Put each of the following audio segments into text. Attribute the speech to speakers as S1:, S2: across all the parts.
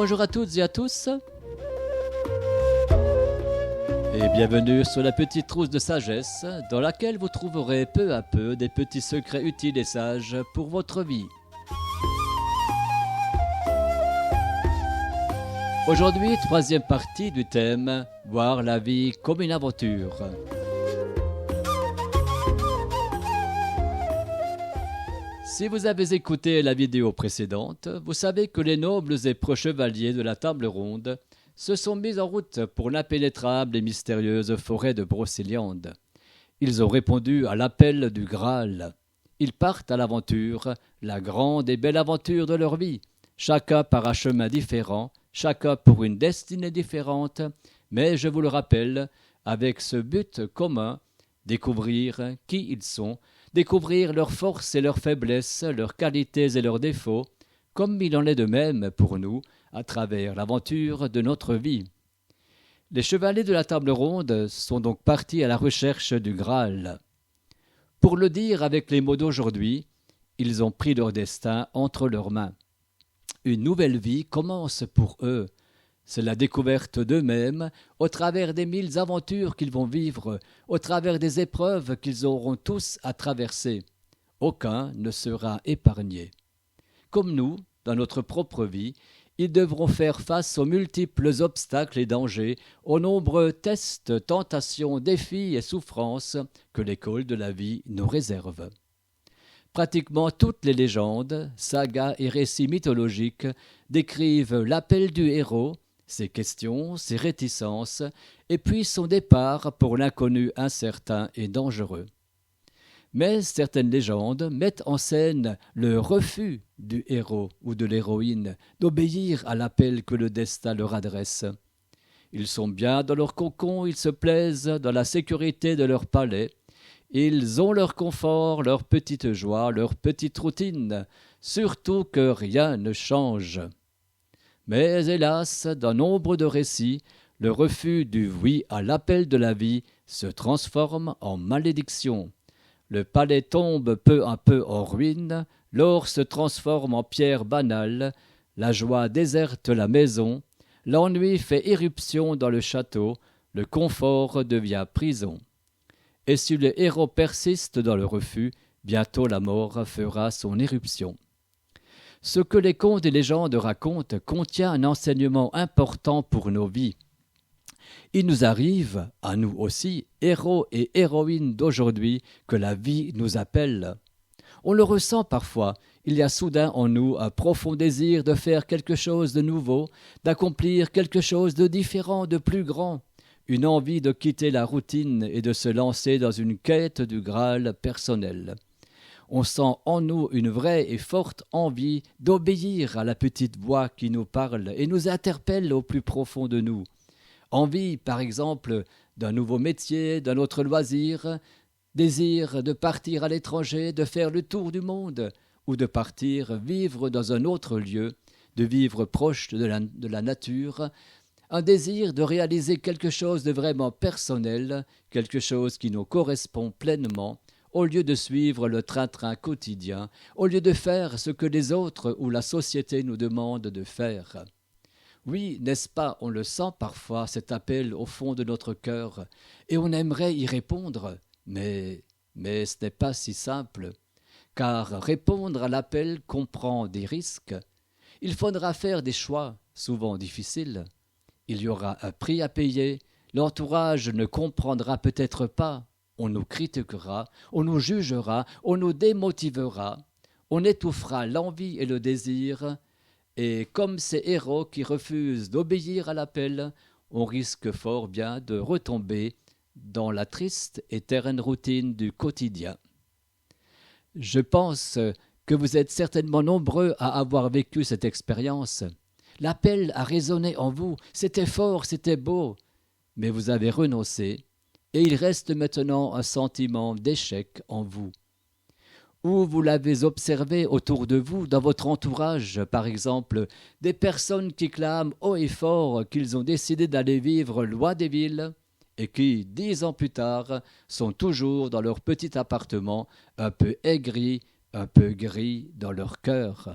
S1: Bonjour à toutes et à tous et bienvenue sur la petite trousse de sagesse dans laquelle vous trouverez peu à peu des petits secrets utiles et sages pour votre vie. Aujourd'hui, troisième partie du thème « Voir la vie comme une aventure ». Si vous avez écouté la vidéo précédente, vous savez que les nobles et preux chevaliers de la table ronde se sont mis en route pour l'impénétrable et mystérieuse forêt de Brocéliande. Ils ont répondu à l'appel du Graal. Ils partent à l'aventure, la grande et belle aventure de leur vie, chacun par un chemin différent, chacun pour une destinée différente, mais je vous le rappelle, avec ce but commun, découvrir qui ils sont, découvrir leurs forces et leurs faiblesses, leurs qualités et leurs défauts, comme il en est de même pour nous, à travers l'aventure de notre vie. Les chevaliers de la table ronde sont donc partis à la recherche du Graal. Pour le dire avec les mots d'aujourd'hui, ils ont pris leur destin entre leurs mains. Une nouvelle vie commence pour eux. C'est la découverte d'eux-mêmes au travers des 1000 aventures qu'ils vont vivre, au travers des épreuves qu'ils auront tous à traverser. Aucun ne sera épargné. Comme nous, dans notre propre vie, ils devront faire face aux multiples obstacles et dangers, aux nombreux tests, tentations, défis et souffrances que l'école de la vie nous réserve. Pratiquement toutes les légendes, sagas et récits mythologiques décrivent l'appel du héros, ses questions, ses réticences, et puis son départ pour l'inconnu incertain et dangereux. Mais certaines légendes mettent en scène le refus du héros ou de l'héroïne d'obéir à l'appel que le destin leur adresse. Ils sont bien dans leur cocon, ils se plaisent dans la sécurité de leur palais. Ils ont leur confort, leur petite joie, leur petite routine, surtout que rien ne change. Mais hélas, dans nombre de récits, le refus du oui à l'appel de la vie se transforme en malédiction. Le palais tombe peu à peu en ruine, l'or se transforme en pierre banale, la joie déserte la maison, l'ennui fait éruption dans le château, le confort devient prison. Et si le héros persiste dans le refus, bientôt la mort fera son éruption. Ce que les contes et légendes racontent contient un enseignement important pour nos vies. Il nous arrive, à nous aussi, héros et héroïnes d'aujourd'hui, que la vie nous appelle. On le ressent parfois, il y a soudain en nous un profond désir de faire quelque chose de nouveau, d'accomplir quelque chose de différent, de plus grand, une envie de quitter la routine et de se lancer dans une quête du Graal personnel. On sent en nous une vraie et forte envie d'obéir à la petite voix qui nous parle et nous interpelle au plus profond de nous. Envie, par exemple, d'un nouveau métier, d'un autre loisir, désir de partir à l'étranger, de faire le tour du monde, ou de partir vivre dans un autre lieu, de vivre proche de la nature, un désir de réaliser quelque chose de vraiment personnel, quelque chose qui nous correspond pleinement, au lieu de suivre le train-train quotidien, au lieu de faire ce que les autres ou la société nous demandent de faire. Oui, n'est-ce pas, on le sent parfois, cet appel au fond de notre cœur, et on aimerait y répondre, mais ce n'est pas si simple, car répondre à l'appel comprend des risques. Il faudra faire des choix, souvent difficiles. Il y aura un prix à payer, l'entourage ne comprendra peut-être pas, on nous critiquera, on nous jugera, on nous démotivera, on étouffera l'envie et le désir, et comme ces héros qui refusent d'obéir à l'appel, on risque fort bien de retomber dans la triste et terne routine du quotidien. Je pense que vous êtes certainement nombreux à avoir vécu cette expérience. L'appel a résonné en vous, c'était fort, c'était beau, mais vous avez renoncé, et il reste maintenant un sentiment d'échec en vous. Ou vous l'avez observé autour de vous, dans votre entourage, par exemple, des personnes qui clament haut et fort qu'ils ont décidé d'aller vivre loin des villes et qui, 10 ans plus tard, sont toujours dans leur petit appartement, un peu aigris, un peu gris dans leur cœur.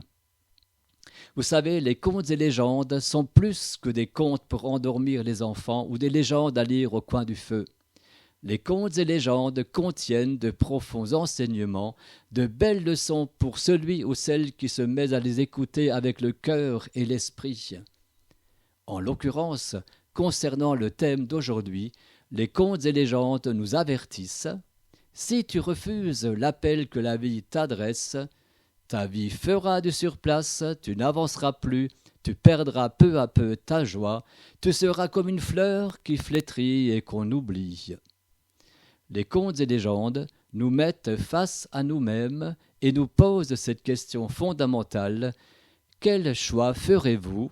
S1: Vous savez, les contes et légendes sont plus que des contes pour endormir les enfants ou des légendes à lire au coin du feu. Les contes et légendes contiennent de profonds enseignements, de belles leçons pour celui ou celle qui se met à les écouter avec le cœur et l'esprit. En l'occurrence, concernant le thème d'aujourd'hui, les contes et légendes nous avertissent. Si tu refuses l'appel que la vie t'adresse, ta vie fera du surplace, tu n'avanceras plus, tu perdras peu à peu ta joie, tu seras comme une fleur qui flétrit et qu'on oublie. Les contes et légendes nous mettent face à nous-mêmes et nous posent cette question fondamentale. Quel choix ferez-vous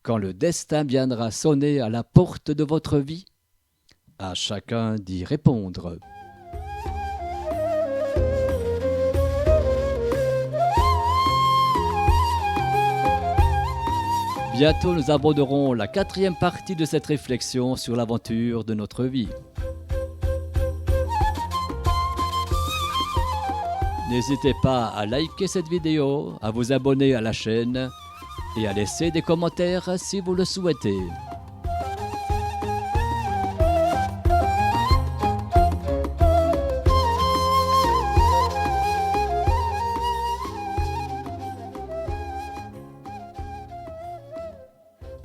S1: quand le destin viendra sonner à la porte de votre vie? À chacun d'y répondre. Bientôt, nous aborderons la 4e partie de cette réflexion sur l'aventure de notre vie. N'hésitez pas à liker cette vidéo, à vous abonner à la chaîne et à laisser des commentaires si vous le souhaitez.